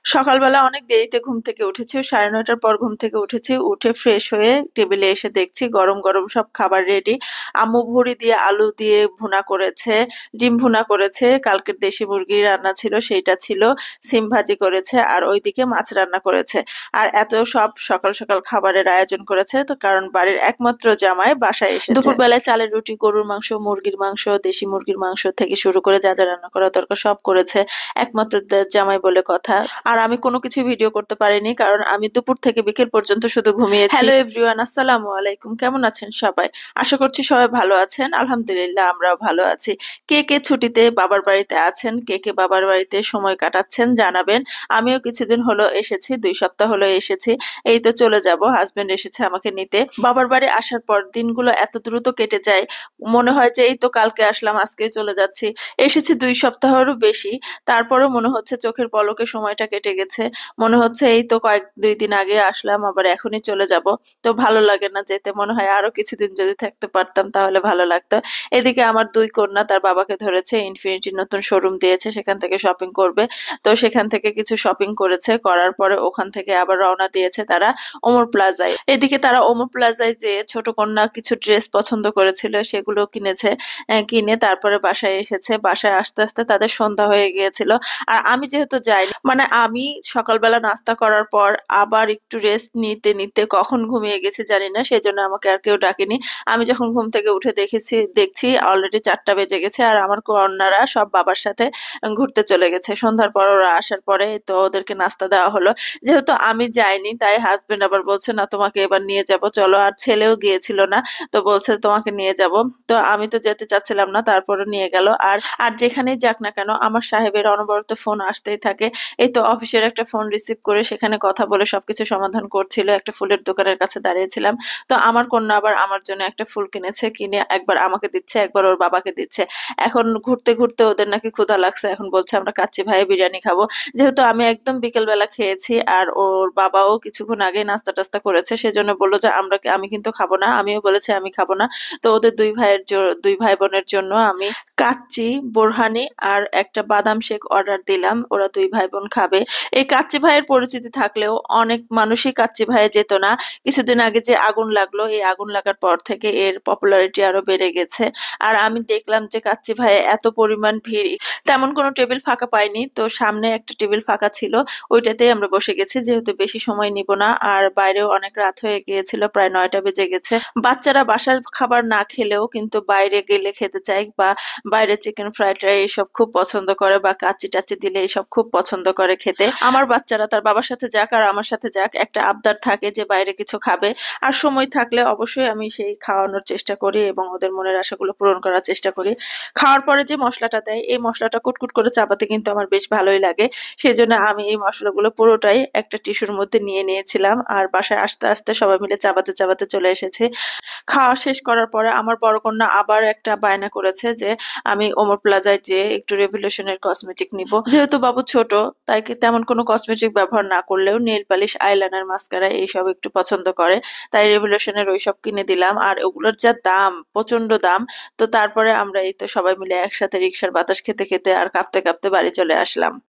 সকালবেলা অনেক দেরিতে ঘুম থেকে উঠেছি। 9:30টার পর ঘুম থেকে উঠেছি। উঠে ফ্রেশ হয়ে টেবিলে এসে দেখছি গরম, গরম সব খাবার রেডি। আম্মু ভুড়ি দিয়ে আলু দিয়ে ভুনা করেছে, ডিম ভুনা করেছে, কালকের দেশি মুরগির রান্না ছিল সেইটা ছিল, সিম ভাজি করেছে আর ওইদিকে মাছ রান্না করেছে। আর এত সব সকাল, সকাল খাবারের আয়োজন করেছে তো কারণ বাড়ির একমাত্র জামাই বাসায় এসেছে। দুপুরবেলায় চালের রুটি, গরুর মাংস, মুরগির মাংস, দেশি মুরগির মাংস থেকে শুরু করে যা, যা রান্না করা দরকার সব করেছে। একমাত্র জামাই বলে কথা। আর আমি কোনো কিছু ভিডিও করতে পারিনি কারণ আমি দুপুর থেকে বিকেল পর্যন্ত শুধু ঘুমিয়েছি। হ্যালো এভরিওয়ান, আসসালামু আলাইকুম। কেমন আছেন সবাই? আশা করছি সবাই ভালো আছেন। আলহামদুলিল্লাহ আমরাও ভালো আছি। কে কে ছুটিতে বাবার বাড়িতে আছেন, কে কে বাবার বাড়িতে সময় কাটাচ্ছেন জানাবেন। আমিও কিছুদিন হলো এসেছি, 2 সপ্তাহ হলো এসেছি। এই তো চলে যাব, হাজবেন্ড এসেছে আমাকে নিতে। বাবার বাড়ি আসার পর দিনগুলো এত দ্রুত কেটে যায়, মনে হয় যে এই তো কালকে আসলাম আজকেই চলে যাচ্ছি। এসেছি 2 সপ্তাহেরও বেশি, তারপরেও মনে হচ্ছে চোখের পলকে সময়টা কেটে গেছে। মনে হচ্ছে এই তো 2 দিন আগে আসলাম, আবার এখনই চলে যাব। তো ভালো লাগে না যেতে, মনে হয় আরো কিছুদিন যদি থাকতে পারতাম তাহলে ভালো লাগতো। এদিকে আমার 2 কন্যা তার বাবাকে ধরেছে, ইনফিনিটির নতুন শোরুম দিয়েছে, সেখান থেকে শপিং করবে। তো সেখান থেকে কিছু শপিং করেছে, করার পরে ওখান থেকে আবার রওনা দিয়েছে তারা ওমর প্লাজায়। এদিকে তারা ওমর প্লাজায় যে ছোট কন্যা কিছু ড্রেস পছন্দ করেছিল সেগুলো কিনেছে। কিনে তারপরে বাসায় এসেছে। বাসায় আসতে আসতে তাদের সন্ধ্যা হয়ে গিয়েছিল। আর আমি যেহেতু যাইনি, মানে আমি সকালবেলা নাস্তা করার পর আবার একটু রেস্ট নিতে নিতে কখন ঘুমিয়ে গেছি জানি না, সেজন্য আমাকে আর কেউ ডাকেনি। আমি যখন ঘুম থেকে উঠে দেখছি অলরেডি 4টা বেজে গেছে আর আমার কন্যারা সব বাবার সাথে ঘুরতে চলে গেছে। সন্ধ্যার পর ওরা আসার পরে তো ওদেরকে নাস্তা দেওয়া হলো। যেহেতু আমি যাইনি তাই হাজবেন্ড আবার বলছে না তোমাকে এবার নিয়ে যাব চলো, আর ছেলেও গিয়েছিল না, তো বলছে তোমাকে নিয়ে যাব। তো আমি তো যেতে চাচ্ছিলাম না, তারপরে নিয়ে গেল। আর আর যেখানেই যাক না কেন আমার সাহেবের অনবরত ফোন আসতেই থাকে। এই তো অফিসের একটা ফোন রিসিভ করে সেখানে কথা বলে সবকিছু সমাধান করছিল। একটা ফুলের দোকানের কাছে দাঁড়িয়েছিলাম। তো আমার কন্যা আবার আমার জন্য একটা ফুল কিনেছে, কিনে একবার আমাকে দিচ্ছে একবার ওর বাবাকে দিচ্ছে। এখন ঘুরতে ঘুরতে ওদের নাকি ক্ষুধা লাগছে, এখন বলছে আমরা কাচ্চি ভাই বিরিয়ানি খাবো। যেহেতু আমি একদম বিকেল বেলা খেয়েছি আর ওর বাবাও কিছুক্ষণ আগে নাস্তা টাস্তা করেছে, সেজন্য বললো যে আমি কিন্তু খাবো না। আমিও বলেছি আমি খাবো না। তো ওদের 2 ভাই বোনের জন্য আমি কাচ্চি, বোরহানি আর একটা বাদাম শেক অর্ডার দিলাম, ওরা 2 ভাই বোন খাবে। এই কাচ্চি ভাইয়ের পরিচিতি থাকলেও অনেক মানুষই কাচ্চি ভাইয়ে যেত না। কিছুদিন আগে যে আগুন লাগলো, এই আগুন লাগার পর থেকে এর পপুলারিটি আরো বেড়ে গেছে। আর আমি দেখলাম যে কাচ্চি ভাইয়ে এত পরিমাণ ভিড়, তেমন কোনো টেবিল ফাঁকা পাইনি। তো সামনে একটা টেবিল ফাঁকা ছিল, ওইটাতেই আমরা বসে গেছি যেহেতু বেশি সময় নিব না। আর বাইরেও অনেক রাত হয়ে গিয়েছিল, প্রায় 9টা বেজে গেছে। বাচ্চারা বাসার খাবার না খেলেও কিন্তু বাইরে গেলে খেতে চায়, বা বাইরে চিকেন ফ্রাইড রাইস এসব খুব পছন্দ করে, বা কাচ্চি টাচ্চি দিলে এসব খুব পছন্দ করে খেতে। আমার বাচ্চারা তার বাবার সাথে যাক আর আমার সাথে যাক, একটা আবদার থাকে যে বাইরে কিছু খাবে। আর সময় থাকলে অবশ্যই আমি সেই খাওয়ানোর চেষ্টা করি এবং ওদের মনের আশাগুলো পূরণ করার চেষ্টা করি। খাওয়ার পরে যে মশলাটা দেয় এই মশলাটা কুটকুট করে চাবাতে কিন্তু আমার বেশ ভালোই লাগে। সেজন্য আমি এই মশলাগুলো পুরোটাই একটা টিস্যুর মধ্যে নিয়ে নিয়েছিলাম আর বাসায় আস্তে আস্তে সবাই মিলে চাবাতে চাবাতে চলে এসেছি। খাওয়া শেষ করার পরে আমার বড় কন্যা আবার একটা বায়না করেছে যে আমি ওমর প্লাজায় যেয়ে একটু রেভলিউশনের কসমেটিক নিব। যেহেতু বাবু ছোট তাই কি তেমন কোনো কসমেটিক ব্যবহার না করলেও নেল পালিশ, আইলাইনার, মাস্কারা এইসব একটু পছন্দ করে, তাই রেভলিউশনের ওইসব কিনে দিলাম। আর ওগুলোর যা দাম, প্রচন্ড দাম। তো তারপরে আমরা এই তো সবাই মিলে একসাথে রিক্সার বাতাস খেতে খেতে আর কাঁপতে কাঁপতে বাড়ি চলে আসলাম।